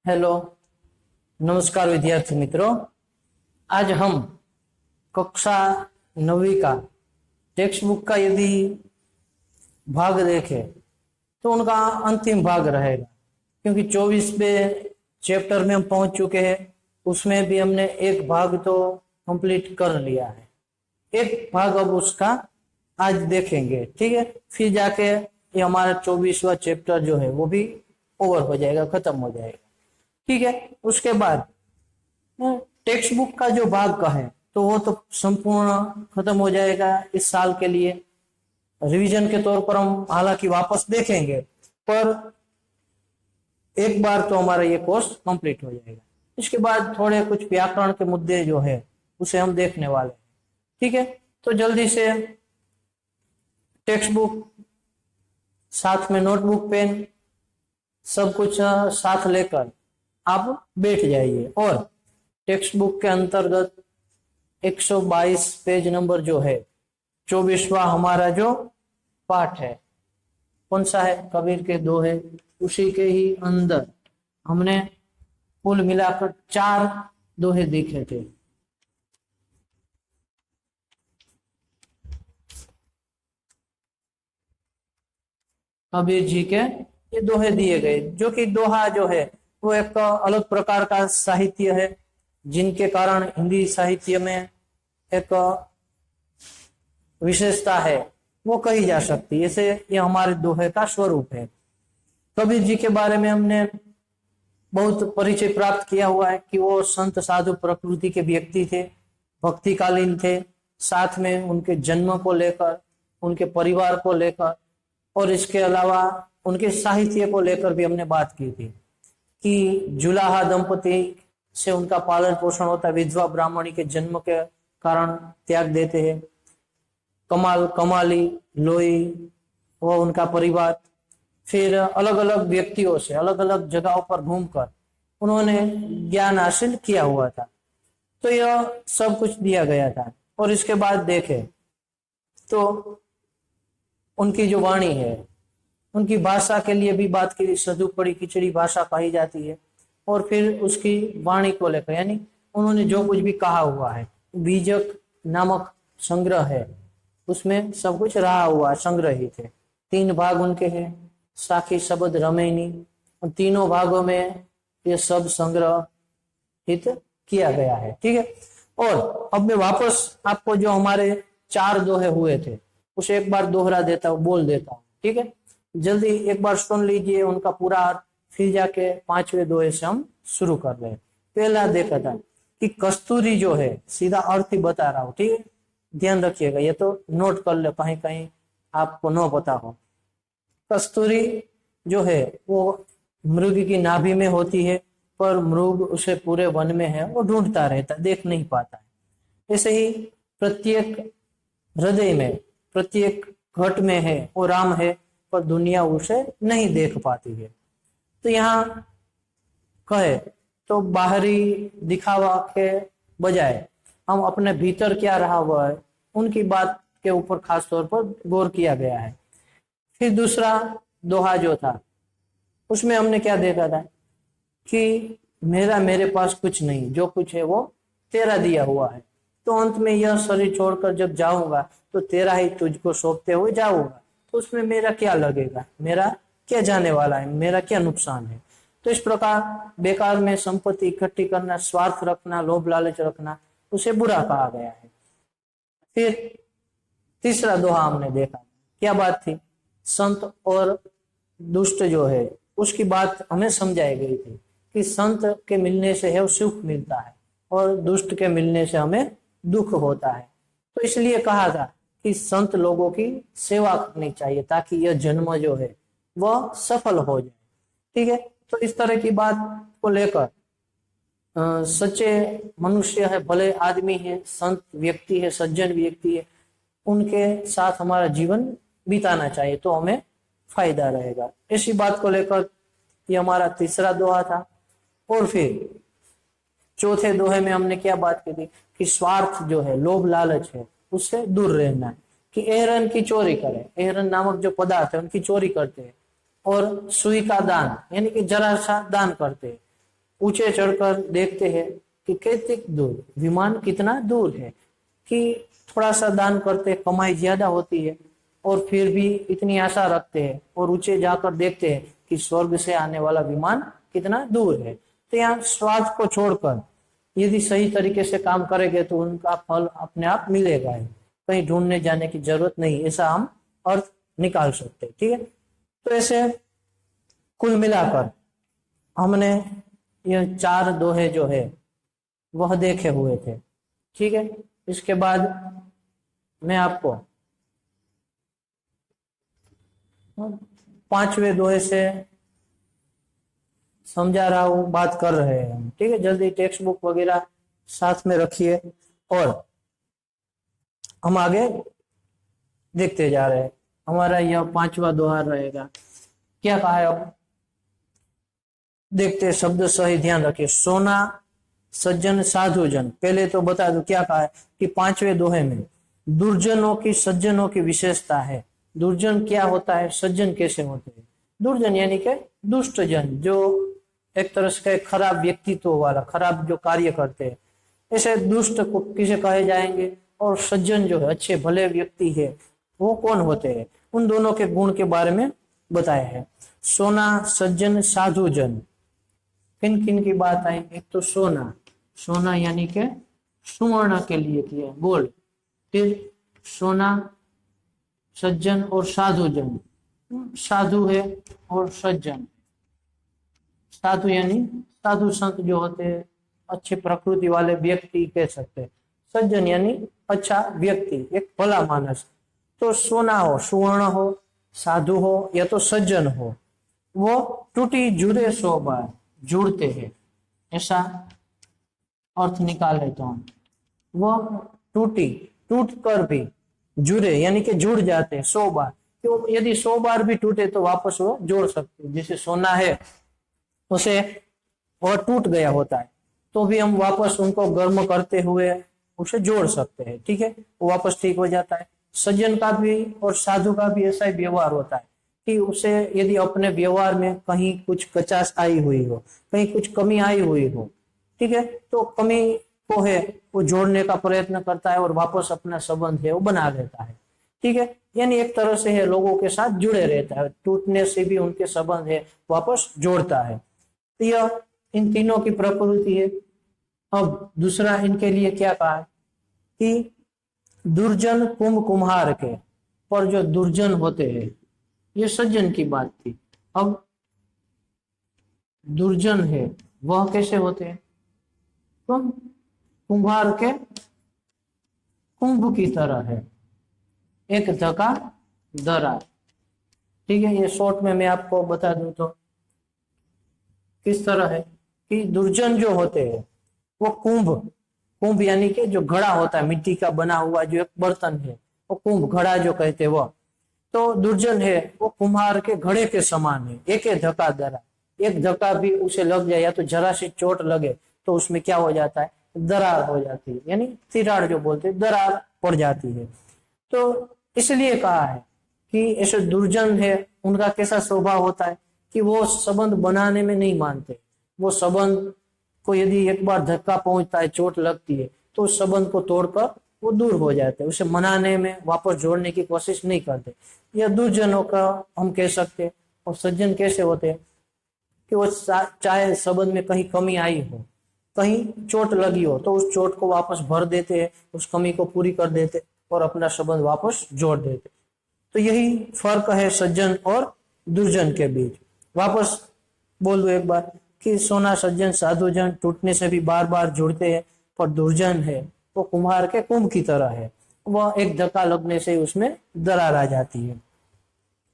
Hello, नमस्कार विद्यार्थी मित्रों। आज हम कक्षा 9वीं का टेक्स्ट बुक का यदि भाग देखें तो उनका अंतिम भाग रहेगा, क्योंकि 24वें चैप्टर में हम पहुंच चुके हैं। उसमें भी हमने एक भाग तो कंप्लीट कर लिया है, एक भाग अब उसका आज देखेंगे, ठीक है। फिर जाके ये हमारा 24वां चैप्टर जो है वो भी ओवर हो जाएगा, खत्म हो जाएगा, ठीक है। उसके बाद टेक्स्ट बुक का जो भाग का है तो वो तो संपूर्ण खत्म हो जाएगा इस साल के लिए। रिवीजन के तौर पर हम हालांकि वापस देखेंगे, पर एक बार तो हमारा ये कोर्स कंप्लीट हो जाएगा। इसके बाद थोड़े कुछ व्याकरण के मुद्दे जो है उसे हम देखने वाले हैं, ठीक है। तो जल्दी से टेक्स्ट बुक साथ में नोटबुक, पेन सब कुछ साथ लेकर आप बैठ जाइए और टेक्स्ट बुक के अंतर्गत 122 पेज नंबर जो है 24वां हमारा जो पाठ है, कौन सा है? कबीर के दोहे। उसी के ही अंदर हमने कुल मिलाकर 4 दोहे देखे थे। कबीर जी के ये दोहे दिए गए, जो कि दोहा जो है वो एक अलग प्रकार का साहित्य है, जिनके कारण हिंदी साहित्य में एक विशेषता है वो कही जा सकती है। ऐसे ये हमारे दोहे का स्वरूप है। कबीर जी के बारे में हमने बहुत परिचय प्राप्त किया हुआ है कि वो संत साधु प्रकृति के व्यक्ति थे, भक्तिकालीन थे, साथ में उनके जन्म को लेकर, उनके परिवार को लेकर और इसके अलावा उनके साहित्य को लेकर भी हमने बात की थी कि जुलाहा दंपति से उनका पालन पोषण होता है, विधवा ब्राह्मणी के जन्म के कारण त्याग देते हैं। कमाल कमाली लोई वो उनका परिवार, फिर अलग अलग व्यक्तियों से अलग अलग जगहों पर घूमकर उन्होंने ज्ञान हासिल किया हुआ था। तो यह सब कुछ दिया गया था। और इसके बाद देखें तो उनकी जो वाणी है, उनकी भाषा के लिए भी बात की, सधु पड़ी खिचड़ी भाषा कही जाती है। और फिर उसकी वाणी को लेकर, यानी उन्होंने जो कुछ भी कहा हुआ है, बीजक नामक संग्रह है, उसमें सब कुछ रहा हुआ संग्रहित है। 3 भाग उनके हैं, साखी शब्द रमेनी, उन तीनों भागों में ये सब संग्रहित किया गया है, ठीक है। और अब मैं वापस आपको जो हमारे 4 दोहे हुए थे उसे एक बार दोहरा देता हूँ, बोल देता हूँ, ठीक है। जल्दी एक बार सुन लीजिए उनका पूरा अर्थ, फिर जाके 5वें दोहे से हम शुरू कर रहे हैं। पहला देखा था कि कस्तूरी जो है, सीधा अर्थ ही बता रहा हूँ, ठीक है, ध्यान रखिएगा, ये तो नोट कर ले कहीं कहीं आपको न पता हो। कस्तूरी जो है वो मृग की नाभि में होती है, पर मृग उसे पूरे वन में है, वो ढूंढता रहता, देख नहीं पाता है। ऐसे ही प्रत्येक हृदय में, प्रत्येक घट में है वो राम है, पर दुनिया उसे नहीं देख पाती है। तो यहाँ कहे तो बाहरी दिखावा के बजाय हम अपने भीतर क्या रहा हुआ है उनकी बात के ऊपर खास तौर पर गौर किया गया है। फिर दूसरा दोहा जो था उसमें हमने क्या देखा था कि मेरे पास कुछ नहीं, जो कुछ है वो तेरा दिया हुआ है। तो अंत में यह शरीर छोड़कर जब जाऊंगा तो तेरा ही तुझको सौंपते हुए जाऊंगा, तो उसमें मेरा क्या लगेगा, मेरा क्या जाने वाला है, मेरा क्या नुकसान है। तो इस प्रकार बेकार में संपत्ति इकट्ठी करना, स्वार्थ रखना, लोभ लालच रखना, उसे बुरा कहा गया है। फिर तीसरा दोहा हमने देखा, क्या बात थी, संत और दुष्ट जो है उसकी बात हमें समझाई गई थी कि संत के मिलने से है वो सुख मिलता है और दुष्ट के मिलने से हमें दुख होता है। तो इसलिए कहा था कि संत लोगों की सेवा करनी चाहिए ताकि यह जन्म जो है वह सफल हो जाए, ठीक है। तो इस तरह की बात को लेकर सच्चे मनुष्य है, भले आदमी है, संत व्यक्ति है, सज्जन व्यक्ति है, उनके साथ हमारा जीवन बिताना चाहिए तो हमें फायदा रहेगा। इसी बात को लेकर ये हमारा तीसरा दोहा था। और फिर चौथे दोहे में हमने क्या बात की थी कि स्वार्थ जो है, लोभ लालच है, उससे दूर रहना है, कि एहरन की चोरी करें, एहरन नामक जो पदार्थ है उनकी चोरी करते हैं, और सुई का दान यानी कि जरा सा दान करते हैं, ऊंचे चढ़कर देखते हैं कि कितनी दूर विमान कितना दूर है, कि थोड़ा सा दान करते कमाई ज्यादा होती है और फिर भी इतनी आशा रखते हैं और ऊंचे जाकर देखते हैं कि स्वर्ग से आने वाला विमान कितना दूर है। तो यहाँ स्वार्थ को छोड़कर यदि सही तरीके से काम करेंगे तो उनका फल अपने आप मिलेगा ही, कहीं ढूंढने जाने की जरूरत नहीं, ऐसा हम अर्थ निकाल सकते हैं। ठीक है, तो ऐसे कुल मिलाकर हमने यह 4 दोहे जो है वह देखे हुए थे। ठीक है, इसके बाद मैं आपको 5वें दोहे से समझा रहा हूं, बात कर रहे हैं हम। ठीक है, जल्दी टेक्स्ट बुक वगैरह साथ में रखिए और हम आगे देखते जा रहे हैं। हमारा यह 5वां दोहा रहेगा। क्या कहा है अब देखते, शब्द सही ध्यान रखिए। सोना सज्जन साधुजन, पहले तो बता दो क्या कहा है कि 5वें दोहे में दुर्जनों की सज्जनों की विशेषता है। दुर्जन क्या होता है, सज्जन कैसे होते हैं। दुर्जन यानी कि दुष्ट जन, जो एक तरह से खराब व्यक्तित्व वाला, खराब जो कार्य करते हैं, ऐसे दुष्ट को किसे कहे जाएंगे। और सज्जन जो है, अच्छे भले व्यक्ति है, वो कौन होते हैं, उन दोनों के गुण के बारे में बताया है। सोना सज्जन साधुजन, किन किन की बात आई। एक तो सोना, सोना यानी के सुवर्ण के लिए किया गोल्ड। फिर सोना सज्जन और साधुजन, साधु है और सज्जन। साधु यानी साधु संत जो होते हैं, अच्छे प्रकृति वाले व्यक्ति कह सकते हैं। सज्जन यानी अच्छा व्यक्ति, एक भला मानस। तो सोना हो, सुवर्ण हो, साधु हो या तो सज्जन हो, वो टूटी जुड़े 100 बार, जुड़ते हैं, ऐसा अर्थ निकाले तो हम। वो टूट कर भी जुड़े यानी कि जुड़ जाते हैं 100 बार। तो यदि 100 बार भी टूटे तो वापस वो जोड़ सकते हैं। जैसे सोना है, उसे और टूट गया होता है तो भी हम वापस उनको गर्म करते हुए उसे जोड़ सकते हैं। ठीक है, वो वापस ठीक हो जाता है। सज्जन का भी और साधु का भी ऐसा ही व्यवहार होता है कि उसे यदि अपने व्यवहार में कहीं कुछ कचास आई हुई हो, कहीं कुछ कमी आई हुई हो, ठीक है, तो कमी को है वो जोड़ने का प्रयत्न करता है और वापस अपना संबंध है वो बना लेता है। ठीक है, यानी एक तरह से है लोगों के साथ जुड़े रहता है, टूटने से भी उनके संबंध है वापस जोड़ता है। तो यह इन तीनों की प्रकृति है। अब दूसरा इनके लिए क्या कहा है कि दुर्जन कुंभ कुम्हार के, पर जो दुर्जन होते हैं, ये सज्जन की बात थी। अब दुर्जन है वह कैसे होते हैं, तो कुम्हार के कुंभ की तरह है, एक धक्का दरार। ठीक है, ये शॉर्ट में मैं आपको बता दूं तो किस तरह है कि दुर्जन जो होते हैं वो कुंभ यानी कि जो घड़ा होता है, मिट्टी का बना हुआ जो एक बर्तन है, वो कुंभ घड़ा जो कहते हैं वह। तो दुर्जन है वो कुम्हार के घड़े के समान है, एक धक्का दरा। एक धक्का भी उसे लग जाए या तो जरा सी चोट लगे तो उसमें क्या हो जाता है, दरार हो जाती है, यानी तिराड़ जो बोलते हैं, दरार पड़ जाती है। तो इसलिए कहा है कि ऐसे दुर्जन है उनका कैसा स्वभाव होता है कि वो संबंध बनाने में नहीं मानते। वो संबंध को यदि एक बार धक्का पहुंचता है, चोट लगती है, तो उस संबंध को तोड़कर वो दूर हो जाते हैं, उसे मनाने में वापस जोड़ने की कोशिश नहीं करते। यह दुर्जनों का हम कह सकते हैं। और सज्जन कैसे होते हैं कि वो चाहे संबंध में कहीं कमी आई हो, कहीं चोट लगी हो, तो उस चोट को वापस भर देते हैं, उस कमी को पूरी कर देते और अपना संबंध वापस जोड़ देते। तो यही फर्क है सज्जन और दुर्जन के बीच। वापस बोल दो एक बार कि सोना सज्जन साधुजन टूटने से भी बार बार जुड़ते हैं, पर दुर्जन है वो कुम्हार के कुंभ की तरह है, वह एक धक्का लगने से उसमें दरार आ जाती है।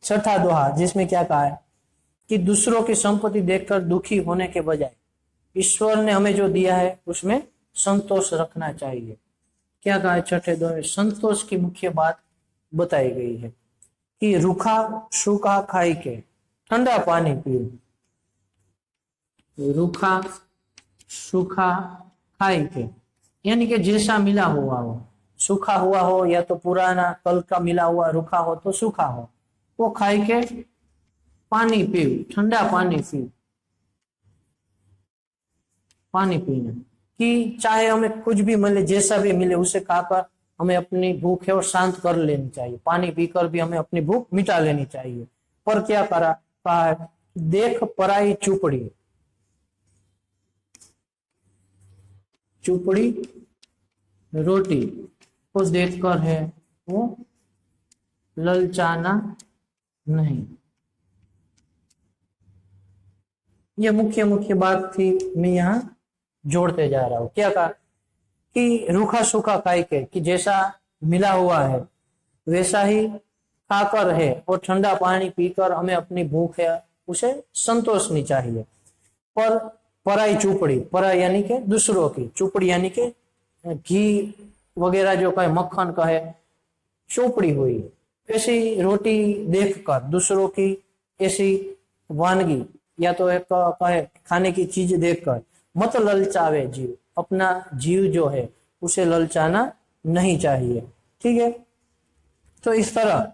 छठा दोहा जिसमें क्या कहा है कि दूसरों की संपत्ति देखकर दुखी होने के बजाय ईश्वर ने हमें जो दिया है उसमें संतोष रखना चाहिए। क्या कहा है छठे दोहे में, संतोष की मुख्य बात बताई गई है कि रूखा सूखा खाई के ठंडा पानी पियो। रूखा सूखा खाई के यानी कि जैसा मिला हुआ हो, सूखा हुआ हो या तो पुराना कल का मिला हुआ, रूखा हो तो सूखा हो, वो खाई के पानी पियो, ठंडा पानी पियो। पानी पीना, कि चाहे हमें कुछ भी मिले, जैसा भी मिले उसे खाकर हमें अपनी भूख है और शांत कर लेनी चाहिए। पानी पीकर भी हमें अपनी भूख मिटा लेनी चाहिए। पर क्या कहा है, देख पराई चुपड़ी, चुपड़ी रोटी को देखकर है वो ललचाना नहीं। ये मुख्य मुख्य बात थी, मैं यहाँ जोड़ते जा रहा हूं। क्या कहा कि रूखा सूखा खाई के, कि जैसा मिला हुआ है वैसा ही खाकर है और ठंडा पानी पीकर हमें अपनी भूख है उसे संतोषनी चाहिए। पर पराई चुपड़ी, पराई यानी कि दूसरों की, चुपड़ी यानी कि घी वगैरह जो कहे, मक्खन कहे, चोपड़ी हुई ऐसी रोटी देखकर, दूसरों की ऐसी वानगी या तो एक कहे खाने की चीज देखकर, मत ललचावे जीव, अपना जीव जो है उसे ललचाना नहीं चाहिए। ठीक है, तो इस तरह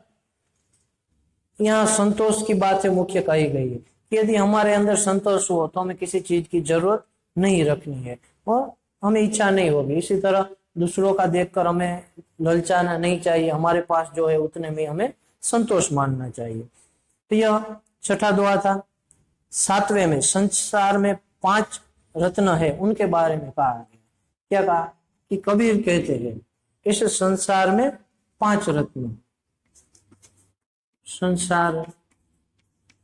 यहाँ संतोष की बात मुख्य कही गई है कि यदि हमारे अंदर संतोष हो तो हमें किसी चीज की जरूरत नहीं रखनी है और हमें इच्छा नहीं होगी। इसी तरह दूसरों का देखकर हमें ललचाना नहीं चाहिए, हमारे पास जो है उतने में हमें संतोष मानना चाहिए। तो यह छठा दुआ था। सातवें में संसार में 5 रत्न है उनके बारे में कहा गया। क्या कहा कि कबीर कहते हैं इस संसार में 5 रत्न, संसार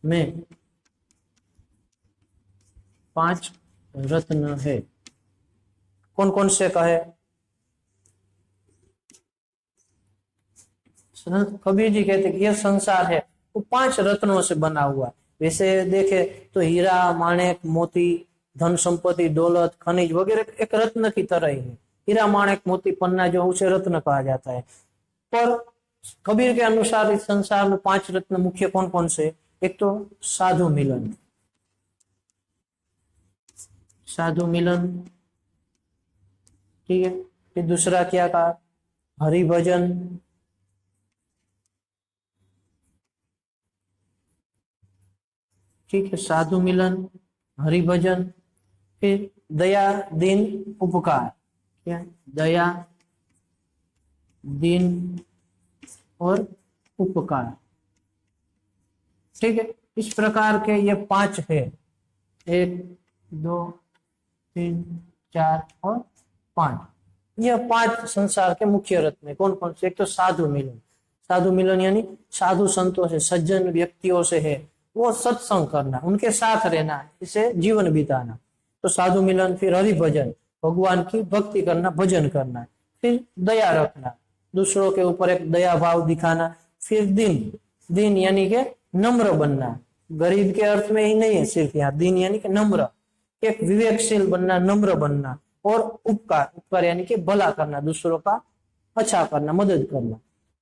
में 5 रत्न है। कौन कौन से कहे? कबीर जी कहते कि यह संसार है वो 5 रत्नों से बना हुआ है। वैसे देखे तो हीरा, माणिक, मोती, धन संपत्ति, दौलत, खनिज वगैरह एक रत्न की तरह ही है। हीरा, माणिक, मोती, पन्ना जो उसे रत्न कहा जाता है। पर कबीर के अनुसार इस संसार में 5 रत्न मुख्य कौन कौन से? एक तो साधु मिलन, साधु मिलन, ठीक है। फिर दूसरा क्या कहा? हरि भजन, ठीक है, साधु मिलन, हरि भजन। फिर दया, दीन, उपकार, क्या? दया, दीन और उपकार, ठीक है। इस प्रकार के ये 5 है, 1 2 3 4 और 5। यह 5 संसार के मुख्य रत्न है। कौन कौन से? एक तो साधु मिलन, साधु मिलन यानी साधु संतों से, सज्जन व्यक्तियों से है वो सत्संग करना, उनके साथ रहना, इसे जीवन बिताना, तो साधु मिलन। फिर हरि भजन, भगवान की भक्ति करना, भजन करना। फिर दया रखना, दूसरों के ऊपर एक दया भाव दिखाना। फिर दीन, दीन यानी के नम्र बनना, गरीब के अर्थ में ही नहीं है सिर्फ, यहाँ दीन यानी कि नम्र, एक विवेकशील बनना, नम्र बनना। और उपकार, उपकार यानी कि भला करना, दूसरों का अच्छा करना, मदद करना।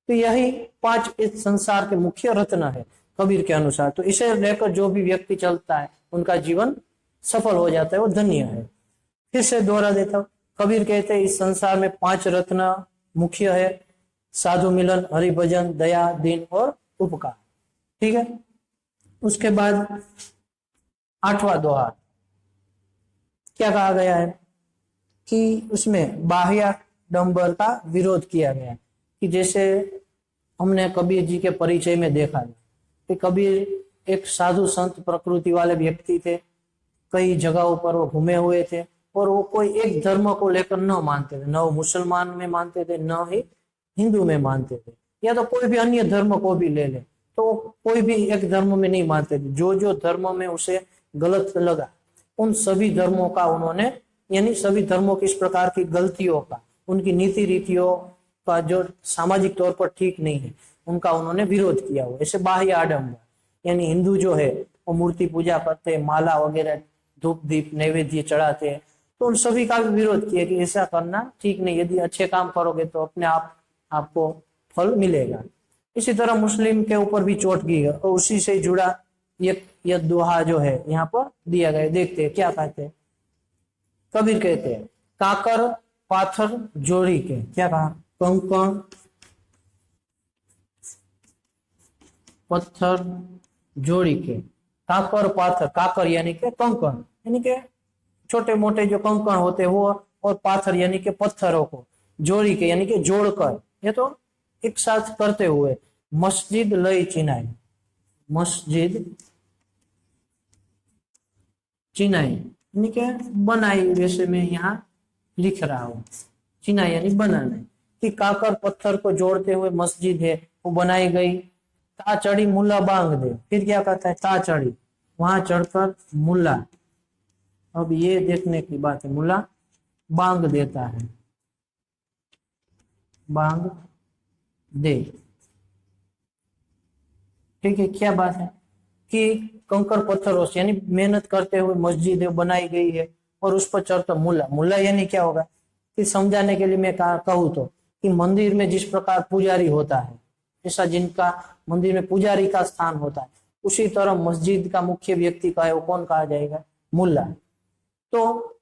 तो यही 5 इस संसार के मुख्य रत्न है कबीर के अनुसार। तो इसे लेकर जो भी व्यक्ति चलता है उनका जीवन सफल हो जाता है, वो धन्य है। फिर से दोहरा देता हूं, कबीर कहते हैं इस संसार में 5 रत्न मुख्य है, साधु मिलन, हरि भजन, दया, दीन और उपकार, ठीक है। उसके बाद 8वां दोहा क्या कहा गया है कि उसमें बाह्य डंबर का विरोध किया गया है। कि जैसे हमने कबीर जी के परिचय में देखा कि कबीर एक साधु संत प्रकृति वाले व्यक्ति थे, कई जगहों पर वो घूमे हुए थे और वो कोई एक धर्म को लेकर न मानते थे, न वो मुसलमान में मानते थे, न ही हिंदू में मानते थे, या तो कोई भी अन्य धर्म को भी ले ले तो कोई भी एक धर्म में नहीं मानते थे। जो जो धर्म में उसे गलत लगा उन सभी धर्मों का उन्होंने, यानी सभी धर्मों की इस प्रकार की गलतियों का, उनकी नीति रीतियों का जो सामाजिक तौर पर ठीक नहीं है उनका उन्होंने विरोध किया हुआ। ऐसे बाह्य आडंबर यानी हिंदू जो है वो मूर्ति पूजा करते, माला वगैरह, धूप दीप नैवेद्य चढ़ाते हैं, तो उन सभी का भी विरोध किया कि ऐसा करना ठीक नहीं, यदि अच्छे काम करोगे तो अपने आप आपको फल मिलेगा। इसी तरह मुस्लिम के ऊपर भी चोट की है और उसी से जुड़ा यह दोहा जो है यहाँ पर दिया गया। देखते हैं क्या कहते हैं। कबीर कहते हैं काकर पाथर जोड़ी के, क्या कहा? कंकण पत्थर जोड़ी के, काकर पाथर, काकर यानी के कंकण यानी के छोटे मोटे जो कंकड़ होते हैं वो, और पाथर यानी कि पत्थरों को जोड़ी के यानी कि जोड़कर, ये तो एक साथ करते हुए मस्जिद लई चिनाई, मस्जिद चिनाई यानी कि बनाई, वैसे मैं यहाँ लिख रहा हूँ, चिनाई यानी बनाना, कि काकर पत्थर को जोड़ते हुए मस्जिद है वो बनाई गई। ता चढ़ी मुल्ला बांग दे, फिर क्या कहता है, ता चढ़ी वहां चढ़कर मुल्ला, अब ये देखने की बात है, मुल्ला बांग देता है, बांग दे, ठीक है। क्या बात है कि कंकड़ पत्थरों से यानी मेहनत करते हुए मस्जिद बनाई गई है, और उस पर चढ़ता मुल्ला, मुल्ला यानी क्या होगा, कि समझाने के लिए मैं कहूँ तो कि मंदिर में जिस प्रकार पुजारी होता है, ऐसा जिनका मंदिर में पुजारी का स्थान होता है, उसी तरह मस्जिद का मुख्य व्यक्ति का है वो कौन कहा जाएगा, मुल्ला। तो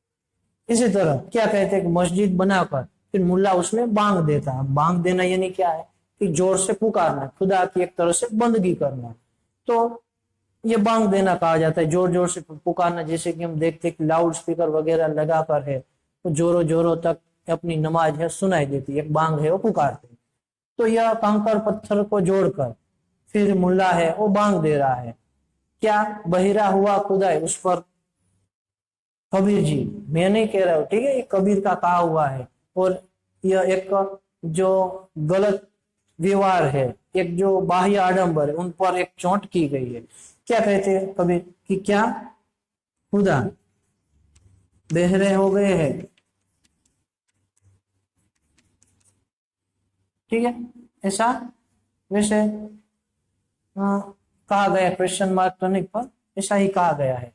इसी तरह क्या कहते हैं कि मस्जिद बनाकर फिर मुल्ला उसमें बांग देता है। बांग देना यानी क्या है कि जोर से पुकारना, खुदा की एक तरह से बंदगी करना, तो ये बांग देना कहा जाता है, जोर जोर से पुकारना। जैसे कि हम देखते हैं कि लाउड स्पीकर वगैरह लगाकर है तो जोरों जोरों तक अपनी नमाज है सुनाई देती है, एक बांग है वो पुकारते हैं। तो यह कंकड़ पत्थर को जोड़कर फिर मुल्ला है वो बांग दे रहा है, क्या बहिरा हुआ खुदा है उस पर, कबीर जी, मैं नहीं कह रहा हूं, ठीक है, ये कबीर का कहा हुआ है। और यह एक जो गलत व्यवहार है, एक जो बाह्य आडंबर है, उन पर एक चोट की गई है। क्या कहते हैं कबीर कि क्या खुदा बहरे हो गए हैं, ठीक है, ऐसा वैसे कहा गया, क्वेश्चन मार्क तो नहीं पर ऐसा ही कहा गया है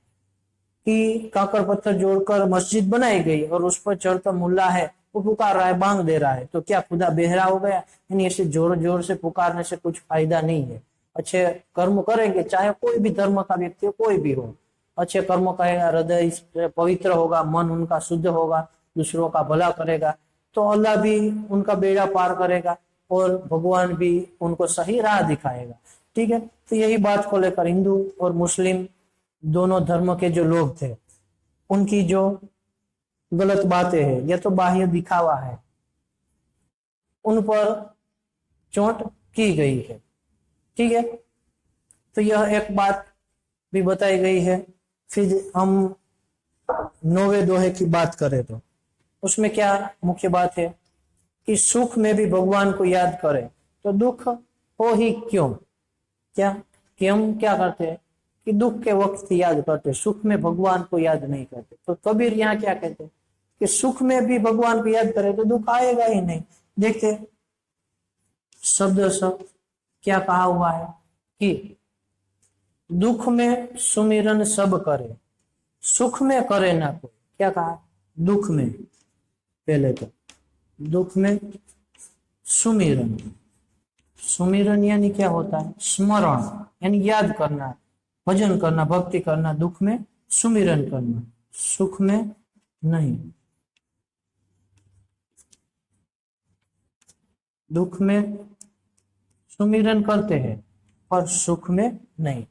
कि काकर पत्थर जोड़कर मस्जिद बनाई गई और उस पर चढ़कर मुल्ला है वो पुकार रहा है, बांग दे रहा है, तो क्या खुदा बेहरा हो गया, यानी ऐसे जोर जोर से पुकारने से कुछ फायदा नहीं है। अच्छे कर्म करेंगे, चाहे कोई भी धर्म का व्यक्ति हो, कोई भी हो, अच्छे कर्म करेगा, हृदय पवित्र होगा, मन उनका शुद्ध होगा, दूसरों का भला करेगा, तो अल्लाह भी उनका बेड़ा पार करेगा और भगवान भी उनको सही राह दिखाएगा, ठीक है। तो यही बात को लेकर हिंदू और मुस्लिम दोनों धर्म के जो लोग थे उनकी जो गलत बातें हैं, यह तो बाह्य दिखावा है, उन पर चोट की गई है, ठीक है। तो यह एक बात भी बताई गई है। फिर हम 9वें दोहे की बात करें तो उसमें क्या मुख्य बात है कि सुख में भी भगवान को याद करें तो दुख हो ही क्यों, क्या कि हम क्या करते हैं कि दुख के वक्त याद करते, सुख में भगवान को याद नहीं करते। तो कबीर यहाँ क्या कहते हैं कि सुख में भी भगवान को याद करें तो दुख आएगा ही नहीं। देखते शब्द सब क्या कहा हुआ है कि दुख में सुमिरन सब करे, सुख में करे ना कोई, क्या कहा, दुख में, पहले तो दुख में सुमिरन, सुमिरन यानी क्या होता है, स्मरण यानी याद करना, भजन करना, भक्ति करना, दुख में सुमिरन करना, सुख में नहीं, दुख में सुमिरन करते हैं पर सुख में नहीं।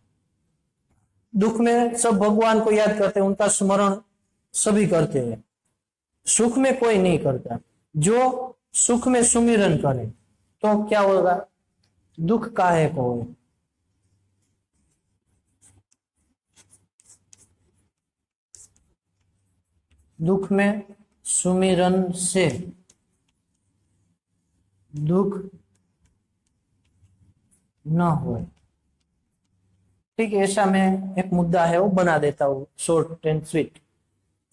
दुख में सब भगवान को याद करते हैं, उनका स्मरण सभी करते हैं, सुख में कोई नहीं करता। जो सुख में सुमिरन करे तो क्या होगा, दुख काहे को होए, दुख में सुमिरन से दुख न हो, ठीक है। ऐसा मैं एक मुद्दा है वो बना देता हूँ शॉर्ट एंड स्वीट,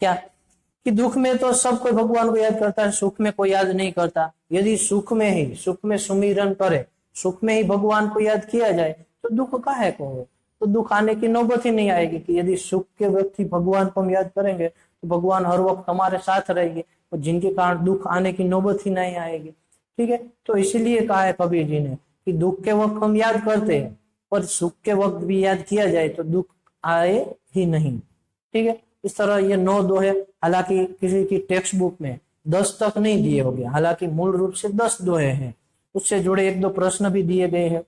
क्या कि दुख में तो सब कोई भगवान को याद करता है, सुख में कोई याद नहीं करता। यदि सुख में ही, सुख में सुमिरन करे, सुख में ही भगवान को याद किया जाए तो दुख काहे को हो, तो दुख आने की नौबत ही नहीं आएगी। कि यदि सुख के व्यक्ति भगवान को हम याद करेंगे तो भगवान हर वक्त हमारे साथ रहेंगे और जिनके कारण दुख आने की नौबत ही नहीं आएगी, ठीक है। तो इसीलिए कहा है कबीर जी ने कि दुख के वक्त हम याद करते हैं पर सुख के वक्त भी याद किया जाए तो दुख आए ही नहीं, ठीक है। इस तरह ये 9 दोहे, हालांकि किसी की टेक्स्ट बुक में 10 तक नहीं दिए हो गए, हालांकि मूल रूप से 10 दोहे हैं, उससे जुड़े 1-2 प्रश्न भी दिए गए हैं।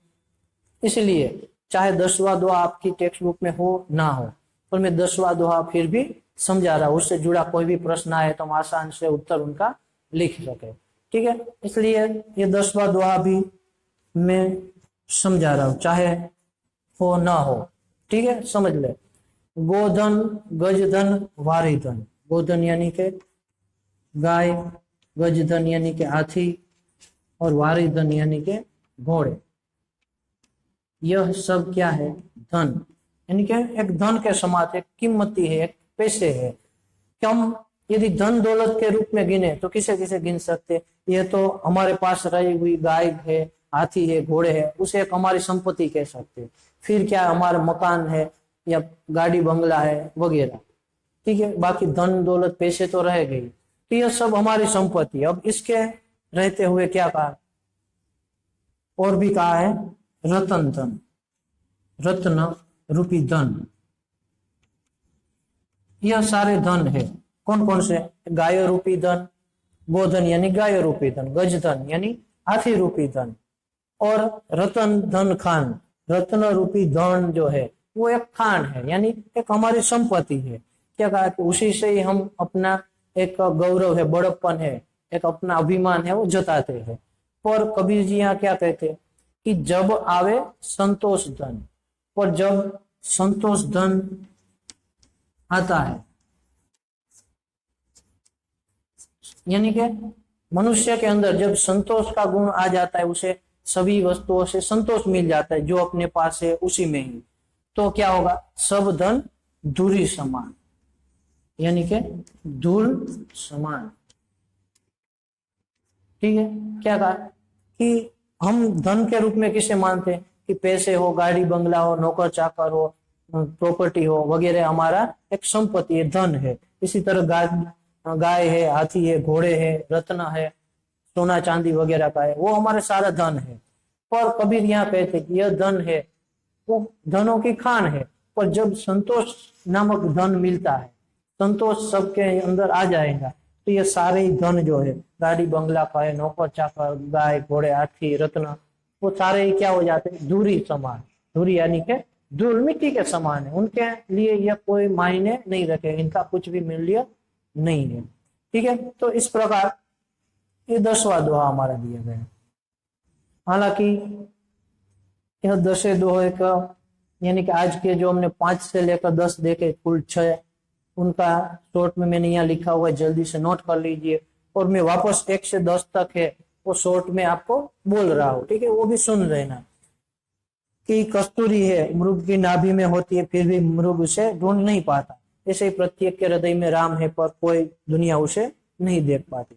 इसलिए चाहे 10वां दोहा आपकी टेक्स्ट बुक में हो ना हो, पर मैं 10वां दोहा फिर भी समझा रहा हूं, उससे जुड़ा कोई भी प्रश्न आए तो हम आसान से उत्तर उनका लिख सके। ठीक है, इसलिए ये 10वां दोहा भी मैं समझा रहा हूं, चाहे हो ना हो। ठीक है, समझ ले। गोधन, गजधन, वारिधन। गोधन यानी के गाय, गजधन यानी के हाथी, और वारिधन यानी के घोड़े। यह सब क्या है? धन, यानी कि एक धन के समान, एक कीमती है, एक पैसे है। कि हम यदि धन दौलत के रूप में गिने तो किसे किसे गिन सकते? ये तो हमारे पास रही हुई गाय है, हाथी है, घोड़े है, उसे एक हमारी संपत्ति कह सकते। फिर क्या, हमारा मकान है या गाड़ी बंगला है वगैरह। ठीक है, बाकी धन दौलत पैसे तो रह गई, तो यह सब हमारी संपत्ति। अब इसके रहते हुए क्या कहा? और भी कहा है रतन धन, रत्न रूपी धन। यह सारे धन है। कौन कौन से? गाय रूपी धन, गोधन यानी गाय रूपी धन, गजधन यानी हाथी रूपी धन, और रतन धन खान, रत्न रूपी धन जो है वो एक खान है, यानी एक हमारी संपत्ति है। क्या कहा कि उसी से ही हम अपना एक गौरव है, बड़प्पन है, एक अपना अभिमान है वो जताते हैं। पर कबीर जी यहाँ क्या कहते कि जब आवे संतोष धन, पर जब संतोष धन आता है, यानी कि मनुष्य के अंदर जब संतोष का गुण आ जाता है, उसे सभी वस्तुओं से संतोष मिल जाता है, जो अपने पास है उसी में ही, तो क्या होगा? सब धन धूरी समान, यानी कि धूल समान। ठीक है, क्या कहा कि हम धन के रूप में किसे मानते हैं? कि पैसे हो, गाड़ी बंगला हो, नौकर चाकर हो, प्रॉपर्टी हो वगैरह, हमारा एक संपत्ति है, धन है। इसी तरह गाय है, हाथी है, घोड़े है, रत्न है, सोना चांदी वगैरह का है, वो हमारे सारा धन है। पर कबीर यहाँ कहते कि यह धन है वो धनों की खान है, पर जब संतोष नामक धन मिलता है, संतोष सबके अंदर आ जाएगा, तो ये सारे ही धन जो है, गाड़ी बंगला का है, नौकर चाकर, गाय घोड़े हाथी रत्न, वो सारे ही क्या हो जाते हैं? धूरी समान। धूरी यानी के धूल मिट्टी के समान है, उनके लिए यह कोई मायने नहीं रखे, इनका कुछ भी मूल्य नहीं है। ठीक है, तो इस प्रकार ये 10वां दोहा हमारा दिया गया। हालांकि यह 10 दोहे का, यानी कि आज के जो हमने 5 से लेकर 10 देखे, कुल 6, उनका शॉर्ट में मैंने यहाँ लिखा हुआ है, जल्दी से नोट कर लीजिए। और मैं वापस 1 से 10 तक है वो शॉर्ट में आपको बोल रहा हूँ। ठीक है, वो भी सुन लेना। कि कस्तूरी है, मृग की नाभि में होती है, फिर भी मृग उसे ढूंढ नहीं पाता। ऐसे ही प्रत्येक के हृदय में राम है, पर कोई दुनिया उसे नहीं देख पाती।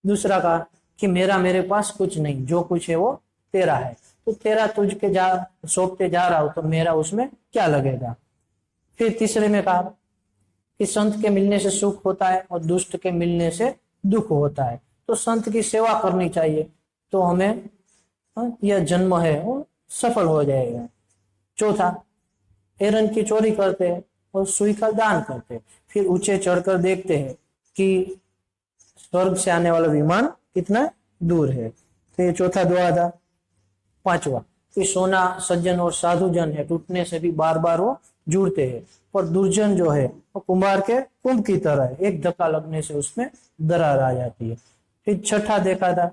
दूसरा कहा कि मेरे पास कुछ नहीं, जो कुछ है वो तेरा है, तो तेरा तुझके सौंपते जा रहा हूं, तो मेरा उसमें क्या लगेगा। फिर तीसरे में कहा कि संत के मिलने से सुख होता है और दुष्ट के मिलने से दुख होता है, तो संत की सेवा करनी चाहिए, तो हमें यह जन्म है वो सफल हो जाएगा। चौथा, एरन की चोरी करते हैं और सुई का दान करते हैं, फिर ऊंचे चढ़कर देखते हैं कि स्वर्ग से आने वाला विमान कितना दूर है। तो ये चौथा दुआ था। पांचवा कि सोना सज्जन और साधुजन है, टूटने से भी बार बार वो जुड़ते हैं, पर दुर्जन जो है वो कुम्हार के कुंभ की तरह है, एक धक्का लगने से उसमें दरार आ जाती है। फिर छठा देखा था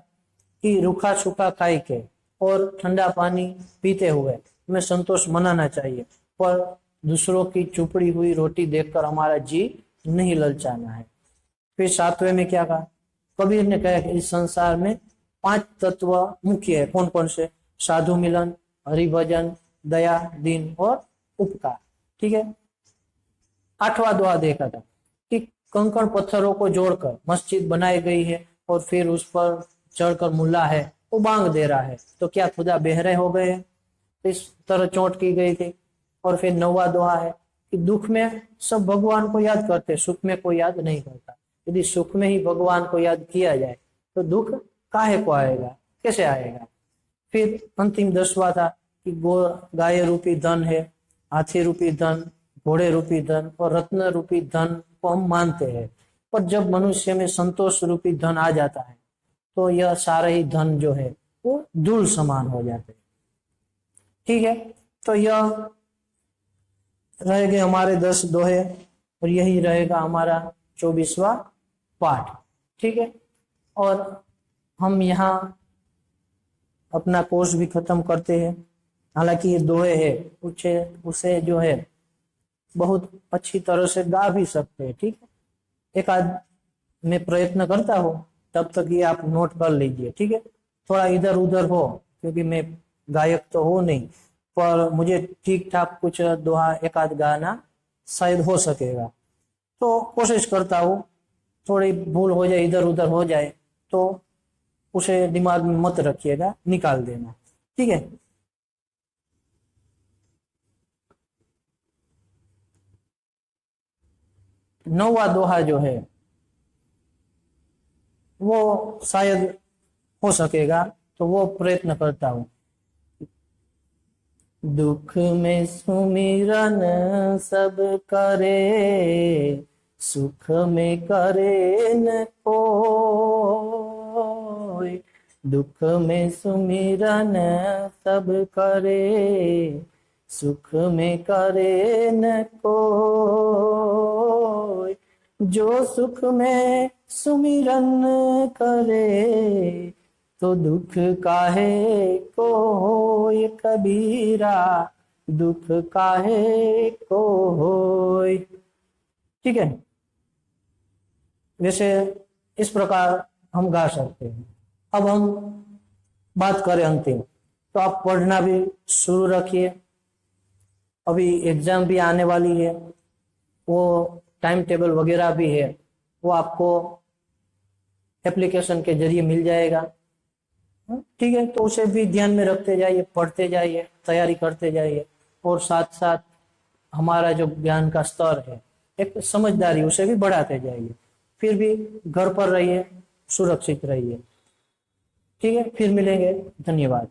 कि रूखा सूखा खाई के और ठंडा पानी पीते हुए हमें संतोष मनाना चाहिए, पर दूसरों की चुपड़ी हुई रोटी देखकर हमारा जी नहीं ललचाना है। फिर सातवें में क्या कहा? कबीर ने कहा कि इस संसार में 5 तत्व मुख्य है। कौन कौन से? साधु मिलन, हरिभजन, दया, दीन और उपकार। ठीक है। 8वां दुआ देखा था कि कंकड़ पत्थरों को जोड़कर मस्जिद बनाई गई है और फिर उस पर चढ़कर मुल्ला है वो बांग दे रहा है, तो क्या खुदा बेहरे हो गए? इस तरह चोट की गई थी। और फिर 9वां दुआ है कि दुख में सब भगवान को याद करते, सुख में कोई याद नहीं करता। यदि सुख में ही भगवान को याद किया जाए तो दुख काहे को आएगा, कैसे आएगा? फिर अंतिम 10वां था कि गाय रूपी धन है, हाथी रूपी धन, घोड़े रूपी धन और रत्न रूपी धन को हम मानते हैं, पर जब मनुष्य में संतोष रूपी धन आ जाता है तो यह सारे ही धन जो है वो धूल समान हो जाते हैं। ठीक है, तो यह रह गए हमारे 10 दोहे। और यही रहेगा हमारा 24वां पाठ। ठीक है, और हम यहाँ अपना कोर्स भी खत्म करते हैं। हालांकि ये दोहे है, उसे जो है बहुत अच्छी तरह से गा भी सकते हैं। ठीक है, एक आध मैं प्रयत्न करता हूँ, तब तक ये आप नोट कर लीजिए। ठीक है, थोड़ा इधर उधर हो, क्योंकि मैं गायक तो हो नहीं, पर मुझे ठीक ठाक कुछ दोहा एक आध गाना शायद हो सकेगा, तो कोशिश करता हूँ। थोड़ी भूल हो जाए, इधर उधर हो जाए, तो उसे दिमाग में मत रखिएगा, निकाल देना। ठीक है, नौवा दोहा जो है वो शायद हो सकेगा, तो वो प्रयत्न करता हूँ। दुख में सुमिरन सब करे, सुख में करे न कोई। दुख में सुमिरन सब करे, सुख में करे न कोई। जो सुख में सुमिरन करे, तो दुख काहे को होय कबीरा, दुख काहे को होय। ठीक है, वैसे इस प्रकार हम गा सकते हैं। अब हम बात करें अंतिम, तो आप पढ़ना भी शुरू रखिए। अभी एग्जाम भी आने वाली है, वो टाइम टेबल वगैरह भी है, वो आपको एप्लीकेशन के जरिए मिल जाएगा। ठीक है, तो उसे भी ध्यान में रखते जाइए, पढ़ते जाइए, तैयारी करते जाइए, और साथ साथ हमारा जो ज्ञान का स्तर है, एक समझदारी, उसे भी बढ़ाते जाइए। फिर भी घर पर रहिए, सुरक्षित रहिए। ठीक है, फिर मिलेंगे। धन्यवाद।